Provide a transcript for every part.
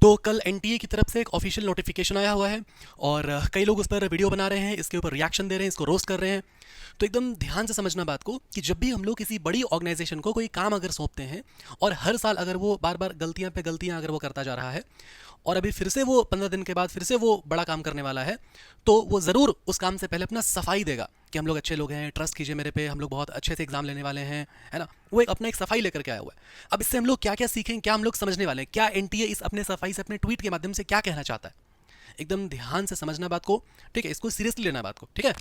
तो कल एनटीए की तरफ से एक ऑफिशियल नोटिफिकेशन आया हुआ है और कई लोग उस पर वीडियो बना रहे हैं, इसके ऊपर रिएक्शन दे रहे हैं, इसको रोस्ट कर रहे हैं। तो एकदम ध्यान से समझना बात को कि जब भी हम लोग किसी बड़ी ऑर्गेनाइजेशन को कोई काम अगर सौंपते हैं और हर साल अगर वो बार बार गलतियां पे गलतियां अगर वो करता जा रहा है और अभी फिर से वो 15 दिन के बाद फिर से वो बड़ा काम करने वाला है, तो वो ज़रूर उस काम से पहले अपना सफाई देगा कि हम लोग अच्छे लोग हैं, ट्रस्ट कीजिए मेरे पे, हम लोग बहुत अच्छे से एग्जाम लेने वाले हैं, है ना। वो एक अपना एक सफाई लेकर के आया हुआ है। अब इससे हम लोग क्या क्या सीखें, क्या हम लोग समझने वाले हैं, क्या एनटीए इस अपने सफाई से अपने ट्वीट के माध्यम से क्या कहना चाहता है, एकदम ध्यान से समझना बात को, ठीक है। इसको सीरियसली लेना बात को, ठीक है।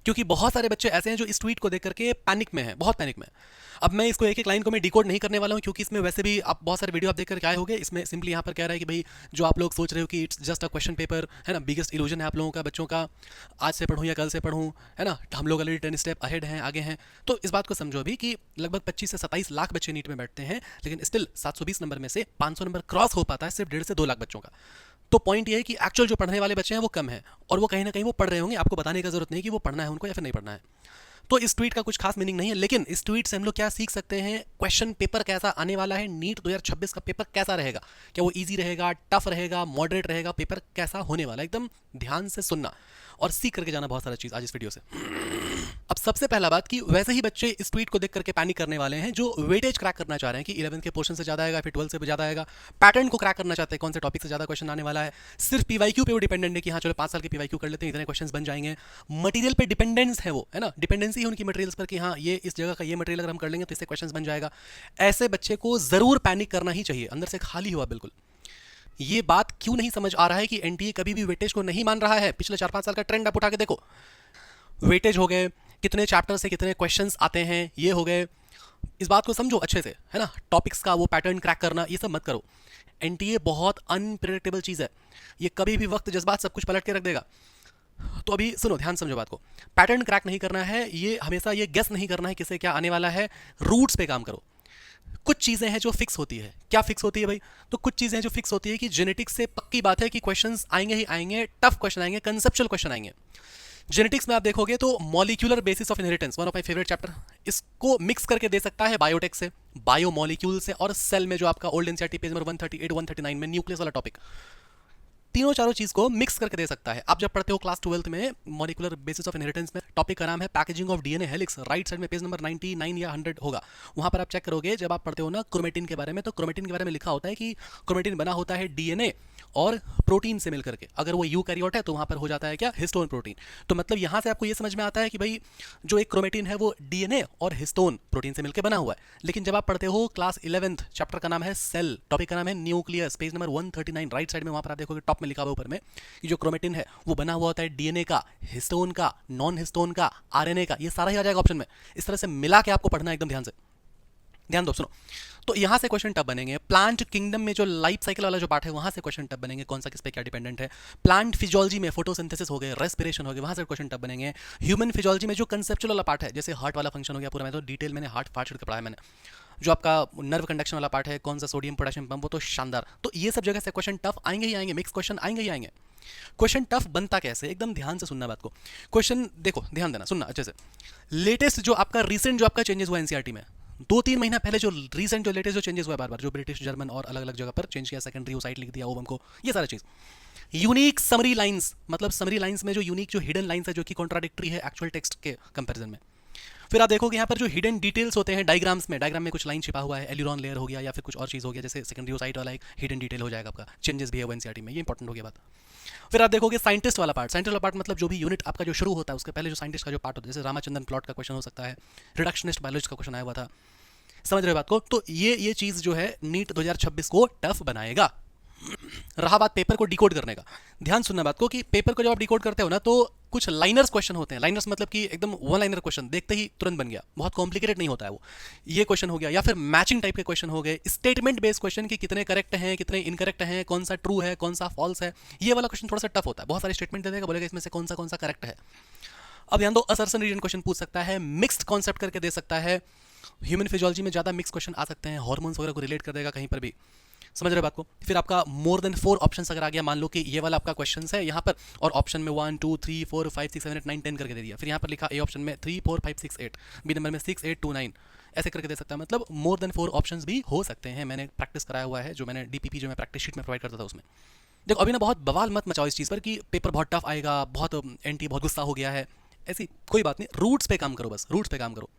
क्योंकि बहुत सारे बच्चे ऐसे हैं जो इस ट्वीट को देख करके पैनिक में हैं, बहुत पैनिक में हैं। अब मैं इसको एक एक लाइन को मैं डिकोड नहीं करने वाला हूं, क्योंकि इसमें वैसे भी आप बहुत सारे वीडियो आप देख करके आए होंगे। इसमें सिंपली यहाँ पर कह रहा है कि भाई जो आप लोग सोच रहे हो कि it's just a question paper, है ना, बिगेस्ट इल्यूजन है आप लोगों का, बच्चों का, आज से पढ़ूँ या कल से पढ़ूँ, है ना, हम लोग ऑलरेडी 10 स्टेप अहेड हैं, आगे हैं। तो इस बात को समझो अभी कि लगभग 25 से 27 लाख बच्चे नीट में बैठते हैं, लेकिन स्टिल 720 नंबर में से 500 नंबर क्रॉस हो पाता है सिर्फ 1.5 से 2 लाख बच्चों का। तो पॉइंट ये है कि एक्चुअल जो पढ़ने वाले बच्चे हैं वो कम है, और वो कहीं ना कहीं वो पढ़ रहे होंगे, आपको बताने की जरूरत नहीं कि वो पढ़ना है उनको या फिर नहीं पढ़ना है। तो इस ट्वीट का कुछ खास मीनिंग नहीं है, लेकिन इस ट्वीट से हम लोग क्या सीख सकते हैं, क्वेश्चन पेपर कैसा आने वाला है, नीट 2026 का पेपर कैसा रहेगा, क्या वो इजी रहेगा, टफ रहेगा, मॉडरेट रहेगा, पेपर कैसा होने वाला है, एकदम ध्यान से सुनना और सीख करके जाना बहुत सारा चीज आज इस वीडियो से। अब सबसे पहला बात कि वैसे ही बच्चे इस ट्वीट को देख करके पैनिक करने वाले हैं जो वेटेज क्रैक करना चाह रहे हैं कि 11th के पोर्शन से ज्यादा आएगा, फिर 12 से ज्यादा आएगा, पैटर्न को क्रैक करना चाहते हैं, कौन से टॉपिक से ज्यादा क्वेश्चन आने वाला है। सिर्फ पीवाईक्यू पे वो डिपेंडेंट है कि हाँ चलो 5 साल के पीवाईक्यू कर लेते हैं, इतने क्वेश्चन बन जाएंगे। मटीरियल पे डिपेंडेंस है वो, है ना, डिपेंडेंसी है उनकी मटेरियल्स पर कि हाँ ये इस जगह का ये मटेरियल अगर हम कर लेंगे तो इससे क्वेश्चन बन जाएगा। ऐसे बच्चे को जरूर पैनिक करना ही चाहिए, अंदर से खाली हुआ बिल्कुल। ये बात क्यों नहीं समझ आ रहा है कि एनटीए कभी भी वेटेज को नहीं मान रहा है। पिछले 4-5 साल का ट्रेंड आप उठा के देखो, वेटेज हो गए, कितने चैप्टर से कितने क्वेश्चंस आते हैं, ये हो गए। इस बात को समझो अच्छे से, है ना, टॉपिक्स का वो पैटर्न क्रैक करना ये सब मत करो। एनटीए बहुत अनप्रेडिक्टेबल चीज़ है, ये कभी भी वक्त जज्बात सब कुछ पलट के रख देगा। तो अभी सुनो, ध्यान समझो बात को। पैटर्न क्रैक नहीं करना है, ये हमेशा ये गेस नहीं करना है किसे क्या आने वाला है, रूट्स पे काम करो। कुछ चीजें हैं जो फिक्स होती है। क्या फिक्स होती है भाई? तो कुछ चीजें हैं जो फिक्स होती है कि जेनेटिक्स से पक्की बात है कि क्वेश्चंस आएंगे ही आएंगे, टफ क्वेश्चन आएंगे, कंसेप्चुअल क्वेश्चन आएंगे। जेनेटिक्स में आप देखोगे तो molecular basis of inheritance, one of my favourite chapter, इसको मिक्स करके दे सकता है बायोटेक से, बायो मॉलिक्यूल से, और सेल में जो आपका ओल्ड एनसीईआरटी पेज नंबर 138 139 में न्यूक्लियस वाला टॉपिक, तीनों चारों चीज को मिक्स करके दे सकता है। आप जब पढ़ते हो क्लास 12th में मॉलिक्यूलर बेसिस ऑफ इनहेरिटेंस में, टॉपिक का नाम है packaging of DNA helix, right side में पेज नंबर 99 या 100 होगा, वहां पर आप चेक करोगे जब आप पढ़ते हो ना क्रोमेटिन के बारे में, तो क्रोमेटिन के बारे में लिखा होता है कि क्रोमेटिन बना होता है डीएनए और प्रोटीन से मिलकर के। अगर वो यूकैरियोट है तो वहां पर हो जाता है क्या, हिस्टोन प्रोटीन। तो मतलब यहां से आपको ये समझ में आता है कि भाई जो एक क्रोमेटिन है वो डीएनए और हिस्टोन प्रोटीन से मिलकर बना हुआ है। लेकिन जब आप पढ़ते हो क्लास 11th, चैप्टर का नाम है सेल, टॉपिक का नाम है nucleus, page number 139 right side में, वहां पर आप देखोगे टॉप में लिखा हुआ ऊपर में कि जो क्रोमेटिन है वो बना हुआ होता है डीएनए का, हिस्टोन का, नॉन हिस्टोन का, आरएनए का, ये सारा ही आ जाएगा ऑप्शन में। इस तरह से मिला के आपको पढ़ना, एकदम ध्यान से ध्यान दो, सुनो। तो यहां से क्वेश्चन टफ बनेंगे। प्लांट किंगडम में जो लाइफ साइकिल वाला जो पार्ट है वहां से क्वेश्चन टफ बनेंगे, कौन सा किस पे क्या डिपेंडेंट है। प्लांट फिजियोलॉजी में फोटोसिंथेसिस हो गए, रेस्पिरेशन हो गए, वहां से क्वेश्चन टफ बनेंगे। ह्यूमन फिजियोलॉजी में जो कंसेप्चुअल वाला पार्ट है, जैसे हार्ट वाला फंक्शन हो गया पूरा, मैं तो डिटेल मैंने हार्ट पार्ट पढ़ा है मैंने। जो आपका नर्व कंडक्शन वाला पार्ट है, कौन सा सोडियम पोटेशियम पंप, वो तो शानदार। तो ये सब जगह से क्वेश्चन टफ आएंगे ही आएंगे, मिक्स क्वेश्चन आएंगे ही आएंगे। क्वेश्चन टफ बनता कैसे, एकदम ध्यान से सुनना बात को। क्वेश्चन देखो, ध्यान देना, सुनना अच्छे से। लेटेस्ट जो आपका रिसेंट जो आपका चेंजेस हुआ एनसीईआरटी में 2-3 महीना पहले, जो रीसेंट जो लेटेस्ट जो चेंजेस हुआ, बार बार जो ब्रिटिश, जर्मन और अलग अलग जगह पर चेंज किया, सेकेंडरी साइट लिख दिया ओवम को, ये सारा चीज। यूनिक समरी लाइंस, मतलब समरी लाइंस में जो यूनिक जो हिडन लाइंस है जो कि कॉन्ट्राडिक्टरी है एक्चुअल टेक्स्ट के कंपैरिजन में। फिर आप देखोगे यहाँ पर जो हिडन डिटेल्स होते हैं डायग्राम्स में, डायग्राम में कुछ लाइन छिपा हुआ है, एल्यूरॉन लेयर हो गया या फिर कुछ और चीज हो गया, जैसे सेकेंडरी साइट वाला एक हिडन डिटेल हो जाएगा आपका, चेंजेस भी है वो एनसीईआरटी में, ये इंपॉर्टेंट हो गया बात। फिर आप देखोगे साइंटिस्ट वाला पार्ट, साइंटिस्ट वाला पार्ट मतलब जो भी यूनिट आपका जो शुरू होता है उसके पहले जो साइंटिस्ट का जो पार्ट होता है, जैसे रामाचंद्रन प्लॉट का क्वेश्चन हो सकता है, रिडक्शनिस्ट बायोलॉजी का क्वेश्चन आया हुआ था, समझ रहे हो बात को। तो ये चीज जो है नीट 2026 को टफ बनाएगा। रहा बात पेपर को डिकोड करने का, ध्यान सुनना बात को कि पेपर को जब आप डिकोड करते हो ना तो कुछ लाइनर्स क्वेश्चन होते हैं। लाइनर्स मतलब कि एकदम वन लाइनर क्वेश्चन, देखते ही तुरंत बन गया, बहुत कॉम्प्लिकेटेड नहीं होता है वो। ये क्वेश्चन हो गया, या फिर मैचिंग टाइप के क्वेश्चन हो गए, स्टेटमेंट बेस्ड क्वेश्चन कि कितने करेक्ट हैं कितने इनकरेक्ट हैं, कौन सा ट्रू है कौन सा फॉल्स है। ये वाला क्वेश्चन थोड़ा सा टफ होता है, बहुत सारे स्टेटमेंट दे देगा, बोलेगा इसमें से कौन सा करेक्ट है। अब ध्यान दो, असर्शन रीजन क्वेश्चन पूछ सकता है, मिक्स्ड कॉन्सेप्ट करके दे सकता है। ह्यूमन फिजियोलॉजी में ज्यादा मिक्स क्वेश्चन आ सकते हैं, हार्मोन्स वगैरह को रिलेट कर देगा कहीं पर भी, समझ रहे बात को। फिर आपका मोर देन 4 ऑप्शन अगर आ गया, मान लो कि ये वाला आपका क्वेश्चन है यहाँ पर, और ऑप्शन में 1 2 3 4 5 6 7 8 9 10 करके दे दिया, फिर यहाँ पर लिखा ए ऑप्शन में 3 4 5 6 8, बी नंबर में 6 8 2 9, ऐसे करके दे सकता है, मतलब मोर देन 4 ऑप्शंस भी हो सकते हैं। मैंने प्रैक्टिस कराया हुआ है, जो मैंने डीपीपी जो मैं प्रैक्टिस शीट में प्रोवाइड करता था उसमें। देखो अभी ना बहुत बवाल मत मचाओ इस चीज़ पर कि पेपर बहुत टफ आएगा, बहुत एंटी बहुत गुस्सा हो गया है, ऐसी कोई बात नहीं। रूट्स पे काम करो, बस रूट्स पे काम करो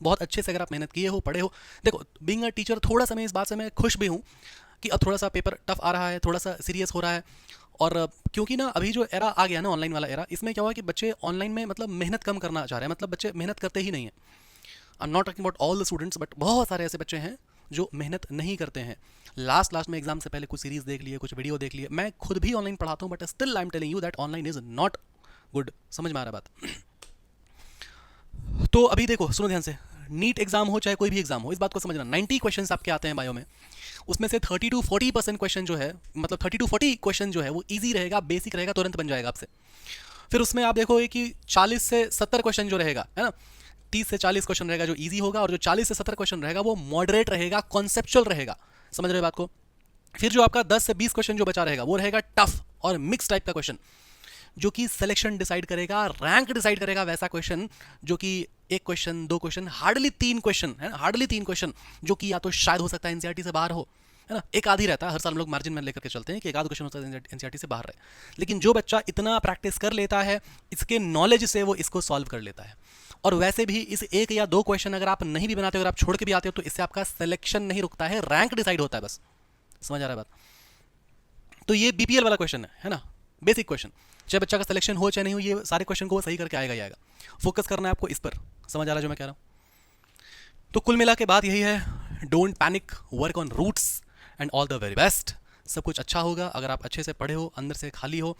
बहुत अच्छे से। अगर आप मेहनत किए हो, पढ़े हो, देखो बीइंग अ टीचर थोड़ा सा मैं इस बात से मैं खुश भी हूँ कि अब थोड़ा सा पेपर टफ आ रहा है, थोड़ा सा सीरियस हो रहा है। और क्योंकि ना अभी जो एरा आ गया ना ऑनलाइन वाला एरा, इसमें क्या हुआ कि बच्चे ऑनलाइन में मतलब मेहनत कम करना चाह रहे हैं, मतलब बच्चे मेहनत करते ही नहीं हैं। I am not talking about all the students, but बहुत सारे ऐसे बच्चे हैं जो मेहनत नहीं करते हैं। लास्ट में एग्जाम से पहले कुछ सीरीज देख लिए, कुछ वीडियो देख लिए। मैं खुद भी ऑनलाइन पढ़ाता हूँ, but still I am telling you that online is not good. समझ में आ रहा है बात? तो अभी देखो, सुनो ध्यान से, नीट एग्जाम हो चाहे कोई भी एग्जाम हो, इस बात को समझना, 90 क्वेश्चंस आपके आते हैं बायो में, उसमें से 30 to 40% क्वेश्चन जो है, मतलब 30 to 40 क्वेश्चन जो है वो इजी रहेगा, बेसिक रहेगा, तुरंत बन जाएगा आपसे। फिर उसमें आप देखोगे कि 40 से 70 क्वेश्चन जो रहेगा, है ना, 30 से 40 क्वेश्चन रहेगा जो इजी होगा, और जो 40 से 70 क्वेश्चन रहेगा वो मॉडरेट रहेगा, कॉन्सेप्चुअल रहेगा। समझ रहे हो बात को? फिर जो आपका 10 से 20 क्वेश्चन जो बचा रहेगा वो रहेगा टफ और मिक्स टाइप का क्वेश्चन, जो कि सिलेक्शन डिसाइड करेगा, रैंक डिसाइड करेगा, वैसा क्वेश्चन जो कि एक क्वेश्चन, दो क्वेश्चन, हार्डली 3 क्वेश्चन, है ना, हार्डली 3 क्वेश्चन, जो कि या तो शायद हो सकता है एनसीईआरटी से बाहर हो, है ना, एक आध ही रहता है। हर साल हम लोग मार्जिन में लेकर के चलते हैं कि एक आध क्वेश्चन होता है एनसीईआरटी से बाहर रहे। लेकिन जो बच्चा इतना प्रैक्टिस कर लेता है, इसके नॉलेज से वो इसको सॉल्व कर लेता है। और वैसे भी इस एक या दो क्वेश्चन अगर आप नहीं भी बनाते हो, अगर आप छोड़ के भी आते हो, तो इससे आपका सिलेक्शन नहीं रुकता है, रैंक डिसाइड होता है बस। समझ आ रहा है बात? तो ये बीपीएल वाला क्वेश्चन है ना, बेसिक क्वेश्चन। चाहे बच्चा का सिलेक्शन हो चाहे नहीं हो, ये सारे क्वेश्चन को वो सही करके आएगा ही आएगा। फोकस करना है आपको इस पर। समझ आ रहा है जो मैं कह रहा हूँ? तो कुल मिला के बात यही है, don't panic, work on roots and all the very best. सब कुछ अच्छा होगा अगर आप अच्छे से पढ़े हो, अंदर से खाली हो।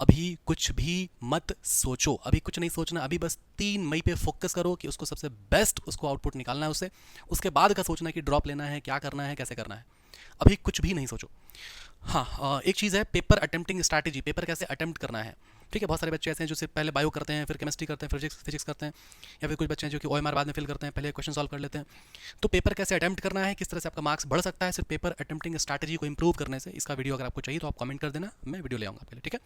अभी कुछ भी मत सोचो, अभी कुछ नहीं सोचना। अभी बस 3 मई पे फोकस करो कि उसको सबसे बेस्ट उसको आउटपुट निकालना है उससे। उसके बाद का सोचना कि ड्रॉप लेना है, क्या करना है, कैसे करना है। अभी कुछ भी नहीं सोचो। हाँ, एक चीज़ है, पेपर अटेम्प्टिंग स्ट्रैटेजी, पेपर कैसे अटेम्प्ट करना है। ठीक है, बहुत सारे बच्चे ऐसे हैं जो सिर्फ पहले बायो करते हैं, फिर केमिस्ट्री करते हैं, फिजिक्स करते हैं, या फिर कुछ बच्चे हैं जो कि ओएमआर बाद में फिल करते हैं, पहले क्वेश्चन सॉल्व कर लेते हैं। तो पेपर कैसे अटेम्प्ट करना है, किस तरह से आपका मार्क्स बढ़ सकता है सिर्फ पेपर अटेम्प्टिंग स्ट्रैटेजी को इंप्रूव करने से, इसका वीडियो अगर आपको चाहिए तो आप कमेंट कर देना, मैं वीडियो ले आऊँगा आपके लिए। ठीक है,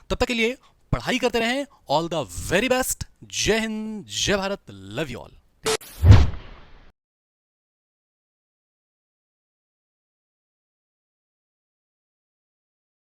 तब तक के लिए पढ़ाई करते रहें। All the very best. जय हिंद, जय भारत, लव यू ऑल।